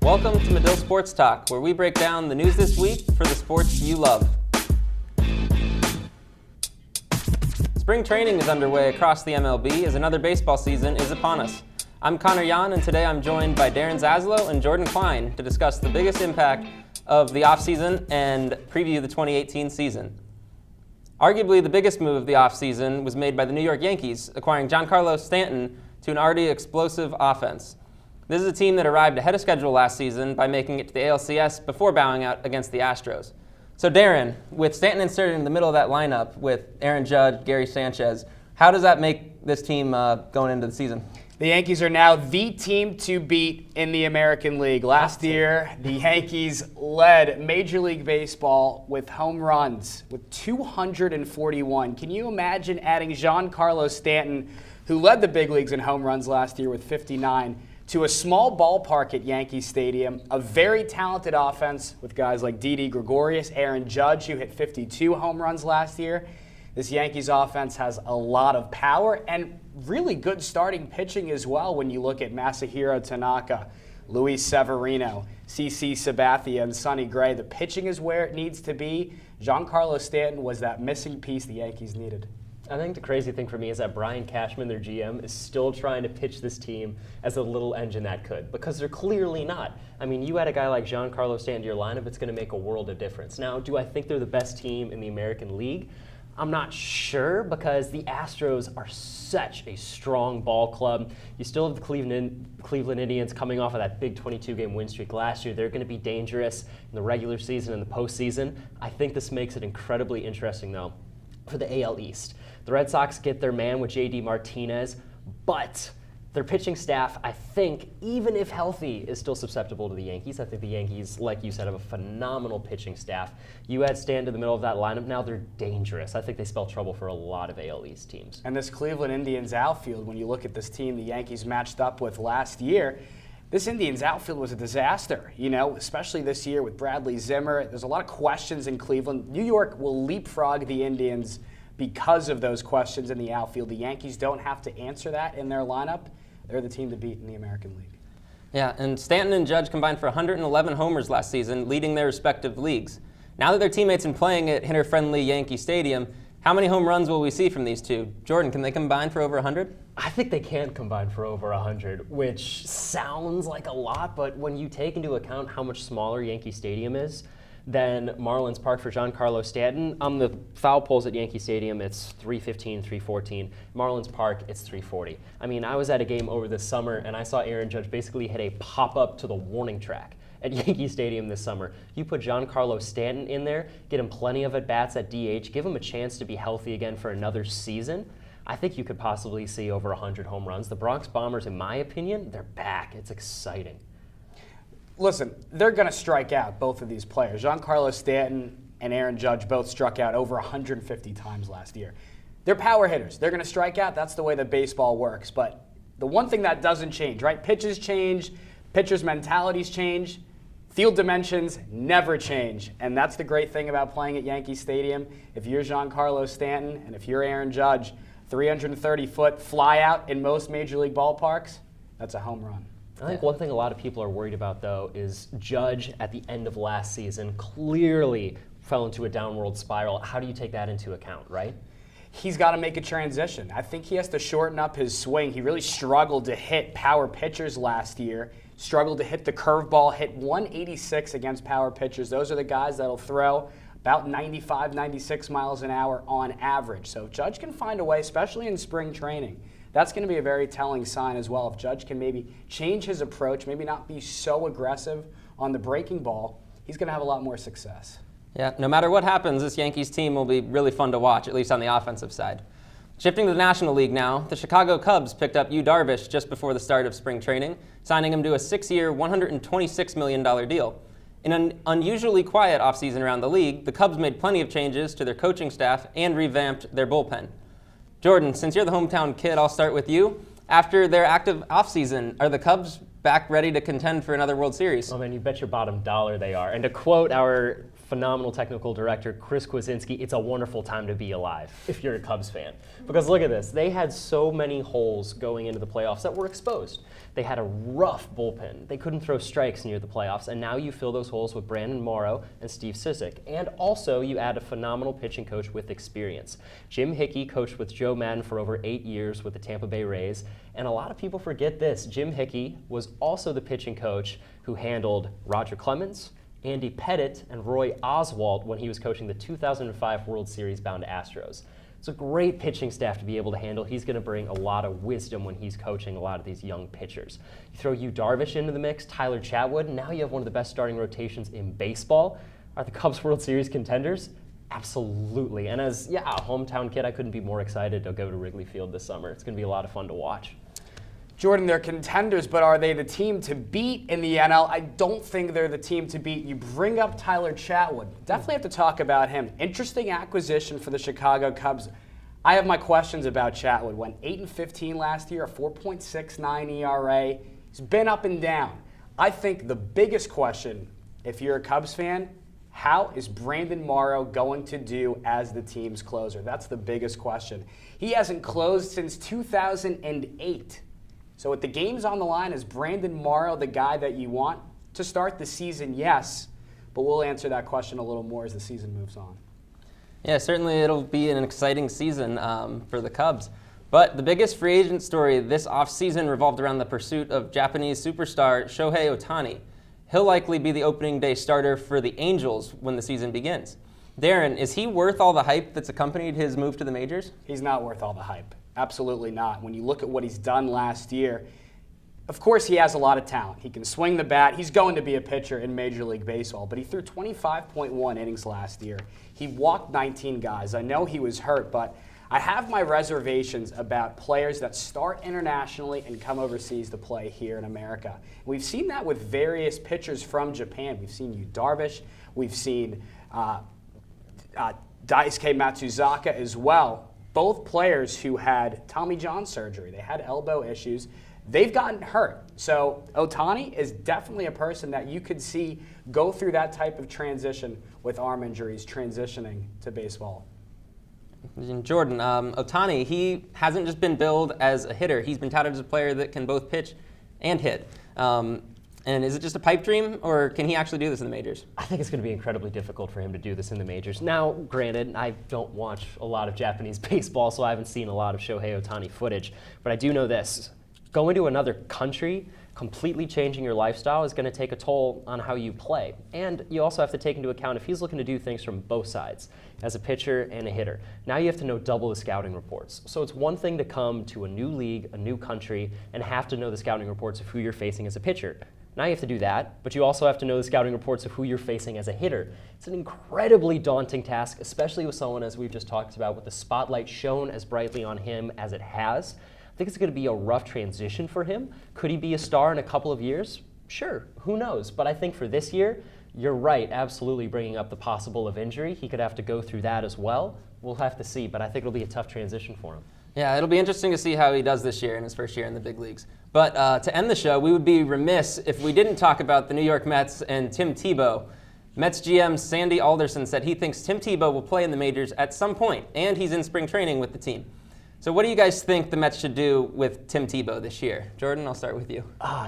Welcome to Medill Sports Talk, where we break down the news this week for the sports you love. Spring training is underway across the MLB as another baseball season is upon us. I'm Connor Yahn, and today I'm joined by Darren Zaslau and Jordan Klein to discuss the biggest impact of the offseason and preview the 2018 season. Arguably the biggest move of the offseason was made by the New York Yankees, acquiring Giancarlo Stanton to an already explosive offense. This is a team that arrived ahead of schedule last season by making it to the ALCS before bowing out against the Astros. So Darren, with Stanton inserted in the middle of that lineup with Aaron Judge, Gary Sanchez, how does that make this team going into the season? The Yankees are now the team to beat in the American League. Last year, the Yankees led Major League Baseball with home runs with 241. Can you imagine adding Giancarlo Stanton, who led the big leagues in home runs last year with 59, to a small ballpark at Yankee Stadium, a very talented offense with guys like Didi Gregorius, Aaron Judge, who hit 52 home runs last year. This Yankees offense has a lot of power and really good starting pitching as well when you look at Masahiro Tanaka, Luis Severino, CC Sabathia, and Sonny Gray. The pitching is where it needs to be. Giancarlo Stanton was that missing piece the Yankees needed. I think the crazy thing for me is that Brian Cashman, their GM, is still trying to pitch this team as a little engine that could, because they're clearly not. I mean, you add a guy like Giancarlo Stanton to your lineup, it's going to make a world of difference. Now, do I think they're the best team in the American League? I'm not sure, because the Astros are such a strong ball club. You still have the Cleveland Indians coming off of that big 22-game win streak last year. They're going to be dangerous in the regular season and the postseason. I think this makes it incredibly interesting, though, for the AL East. The Red Sox get their man with J.D. Martinez, but their pitching staff, I think, even if healthy, is still susceptible to the Yankees. I think the Yankees, like you said, have a phenomenal pitching staff. You add Stanton in the middle of that lineup, now they're dangerous. I think they spell trouble for a lot of AL East teams. And this Cleveland Indians outfield, when you look at this team the Yankees matched up with last year, this Indians outfield was a disaster, especially this year with Bradley Zimmer. There's a lot of questions in Cleveland. New York will leapfrog the Indians because of those questions in the outfield. The Yankees don't have to answer that in their lineup. They're the team to beat in the American League. Yeah, and Stanton and Judge combined for 111 homers last season, leading their respective leagues. Now that they're teammates and playing at hitter-friendly Yankee Stadium, how many home runs will we see from these two? Jordan, can they combine for over 100? I think they can combine for over 100, which sounds like a lot, but when you take into account how much smaller Yankee Stadium is than Marlins Park for Giancarlo Stanton, on the foul poles at Yankee Stadium, it's 315, 314. Marlins Park, it's 340. I mean, I was at a game over this summer, and I saw Aaron Judge basically hit a pop-up to the warning track at Yankee Stadium this summer. You put Giancarlo Stanton in there, get him plenty of at-bats at DH, give him a chance to be healthy again for another season, I think you could possibly see over 100 home runs. The Bronx Bombers, in my opinion, they're back. It's exciting. Listen, they're going to strike out, both of these players. Giancarlo Stanton and Aaron Judge both struck out over 150 times last year. They're power hitters. They're going to strike out. That's the way that baseball works. But the one thing that doesn't change, right? Pitches change, pitchers' mentalities change, field dimensions never change. And that's the great thing about playing at Yankee Stadium. If you're Giancarlo Stanton and if you're Aaron Judge, 330-foot fly out in most Major League ballparks, that's a home run. I think one thing a lot of people are worried about, though, is Judge at the end of last season clearly fell into a downward spiral. How do you take that into account, right? He's got to make a transition. I think he has to shorten up his swing. He really struggled to hit power pitchers last year, struggled to hit the curveball, hit 186 against power pitchers. Those are the guys that'll throw about 95, 96 miles an hour on average. So if Judge can find a way, especially in spring training, that's going to be a very telling sign as well. If Judge can maybe change his approach, maybe not be so aggressive on the breaking ball, he's going to have a lot more success. Yeah, no matter what happens, this Yankees team will be really fun to watch, at least on the offensive side. Shifting to the National League now, the Chicago Cubs picked up Yu Darvish just before the start of spring training, signing him to a 6-year, $126 million deal. In an unusually quiet offseason around the league, the Cubs made plenty of changes to their coaching staff and revamped their bullpen. Jordan, since you're the hometown kid, I'll start with you. After their active offseason, are the Cubs back ready to contend for another World Series? Oh man, you bet your bottom dollar they are. And to quote our phenomenal technical director, Chris Kwasinski. It's a wonderful time to be alive if you're a Cubs fan. Because look at this. They had so many holes going into the playoffs that were exposed. They had a rough bullpen. They couldn't throw strikes near the playoffs, and now you fill those holes with Brandon Morrow and Steve Cisick. And also, you add a phenomenal pitching coach with experience. Jim Hickey coached with Joe Madden for over 8 years with the Tampa Bay Rays, and a lot of people forget this. Jim Hickey was also the pitching coach who handled Roger Clemens, Andy Pettitte, and Roy Oswalt when he was coaching the 2005 World Series-bound Astros. It's a great pitching staff to be able to handle. He's going to bring a lot of wisdom when he's coaching a lot of these young pitchers. You throw Yu Darvish into the mix, Tyler Chatwood, and now you have one of the best starting rotations in baseball. Are the Cubs World Series contenders? Absolutely. And as a hometown kid, I couldn't be more excited to go to Wrigley Field this summer. It's going to be a lot of fun to watch. Jordan, they're contenders, but are they the team to beat in the NL? I don't think they're the team to beat. You bring up Tyler Chatwood. Definitely have to talk about him. Interesting acquisition for the Chicago Cubs. I have my questions about Chatwood. Went 8-15 last year, a 4.69 ERA. He's been up and down. I think the biggest question, if you're a Cubs fan, how is Brandon Morrow going to do as the team's closer? That's the biggest question. He hasn't closed since 2008. So with the games on the line, is Brandon Morrow the guy that you want to start the season? Yes, but we'll answer that question a little more as the season moves on. Yeah, certainly it'll be an exciting season for the Cubs. But the biggest free agent story this offseason revolved around the pursuit of Japanese superstar Shohei Ohtani. He'll likely be the opening day starter for the Angels when the season begins. Darren, is he worth all the hype that's accompanied his move to the majors? He's not worth all the hype. Absolutely not. When you look at what he's done last year, of course he has a lot of talent. He can swing the bat. He's going to be a pitcher in Major League Baseball, but he threw 25.1 innings last year. He walked 19 guys. I know he was hurt, but I have my reservations about players that start internationally and come overseas to play here in America. We've seen that with various pitchers from Japan. We've seen Yu Darvish. We've seen Daisuke Matsuzaka as well. Both players who had Tommy John surgery, they had elbow issues, they've gotten hurt. So Ohtani is definitely a person that you could see go through that type of transition with arm injuries, transitioning to baseball. Jordan, Ohtani, he hasn't just been billed as a hitter. He's been touted as a player that can both pitch and hit. And is it just a pipe dream, or can he actually do this in the majors? I think it's going to be incredibly difficult for him to do this in the majors. Now, granted, I don't watch a lot of Japanese baseball, so I haven't seen a lot of Shohei Ohtani footage. But I do know this. Going to another country, completely changing your lifestyle is going to take a toll on how you play. And you also have to take into account if he's looking to do things from both sides, as a pitcher and a hitter. Now you have to know double the scouting reports. So it's one thing to come to a new league, a new country, and have to know the scouting reports of who you're facing as a pitcher. Now you have to do that, but you also have to know the scouting reports of who you're facing as a hitter. It's an incredibly daunting task, especially with someone, as we've just talked about, with the spotlight shown as brightly on him as it has. I think it's going to be a rough transition for him. Could he be a star in a couple of years? Sure, who knows? But I think for this year, you're right, absolutely bringing up the possible of injury. He could have to go through that as well. We'll have to see, but I think it'll be a tough transition for him. Yeah, it'll be interesting to see how he does this year in his first year in the big leagues. But to end the show, we would be remiss if we didn't talk about the New York Mets and Tim Tebow. Mets GM Sandy Alderson said he thinks Tim Tebow will play in the majors at some point, and he's in spring training with the team. So what do you guys think the Mets should do with Tim Tebow this year? Jordan, I'll start with you.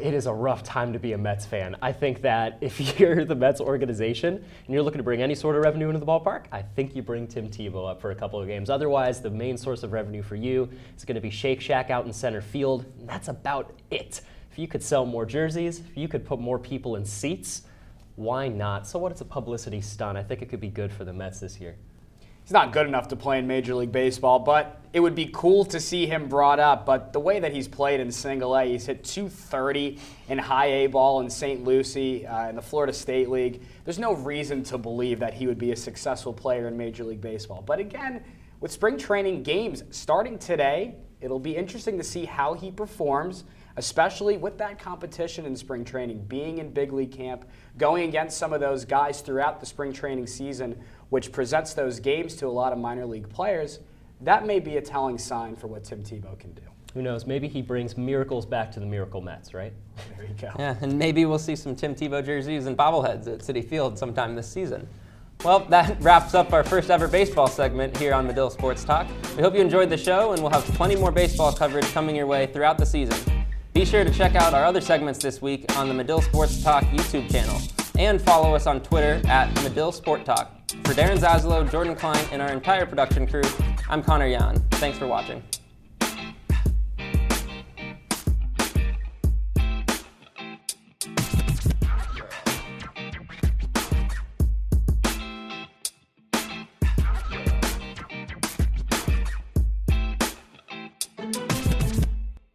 It is a rough time to be a Mets fan. I think that if you're the Mets organization and you're looking to bring any sort of revenue into the ballpark, I think you bring Tim Tebow up for a couple of games. Otherwise, the main source of revenue for you is going to be Shake Shack out in center field, and that's about it. If you could sell more jerseys, if you could put more people in seats, why not? So what? It's a publicity stunt. I think it could be good for the Mets this year. He's not good enough to play in Major League Baseball, but it would be cool to see him brought up. But the way that he's played in Single A, he's hit .230 in high A ball in St. Lucie in the Florida State League. There's no reason to believe that he would be a successful player in Major League Baseball. But again, with spring training games starting today, it'll be interesting to see how he performs, especially with that competition in spring training, being in big league camp, going against some of those guys throughout the spring training season, which presents those games to a lot of minor league players. That may be a telling sign for what Tim Tebow can do. Who knows? Maybe he brings miracles back to the Miracle Mets, right? There you go. Yeah, and maybe we'll see some Tim Tebow jerseys and bobbleheads at Citi Field sometime this season. Well, that wraps up our first ever baseball segment here on Medill Sports Talk. We hope you enjoyed the show, and we'll have plenty more baseball coverage coming your way throughout the season. Be sure to check out our other segments this week on the Medill Sports Talk YouTube channel, and follow us on Twitter at Medill Sport Talk. For Darren Zaslau, Jordan Klein, and our entire production crew, I'm Connor Yahn. Thanks for watching.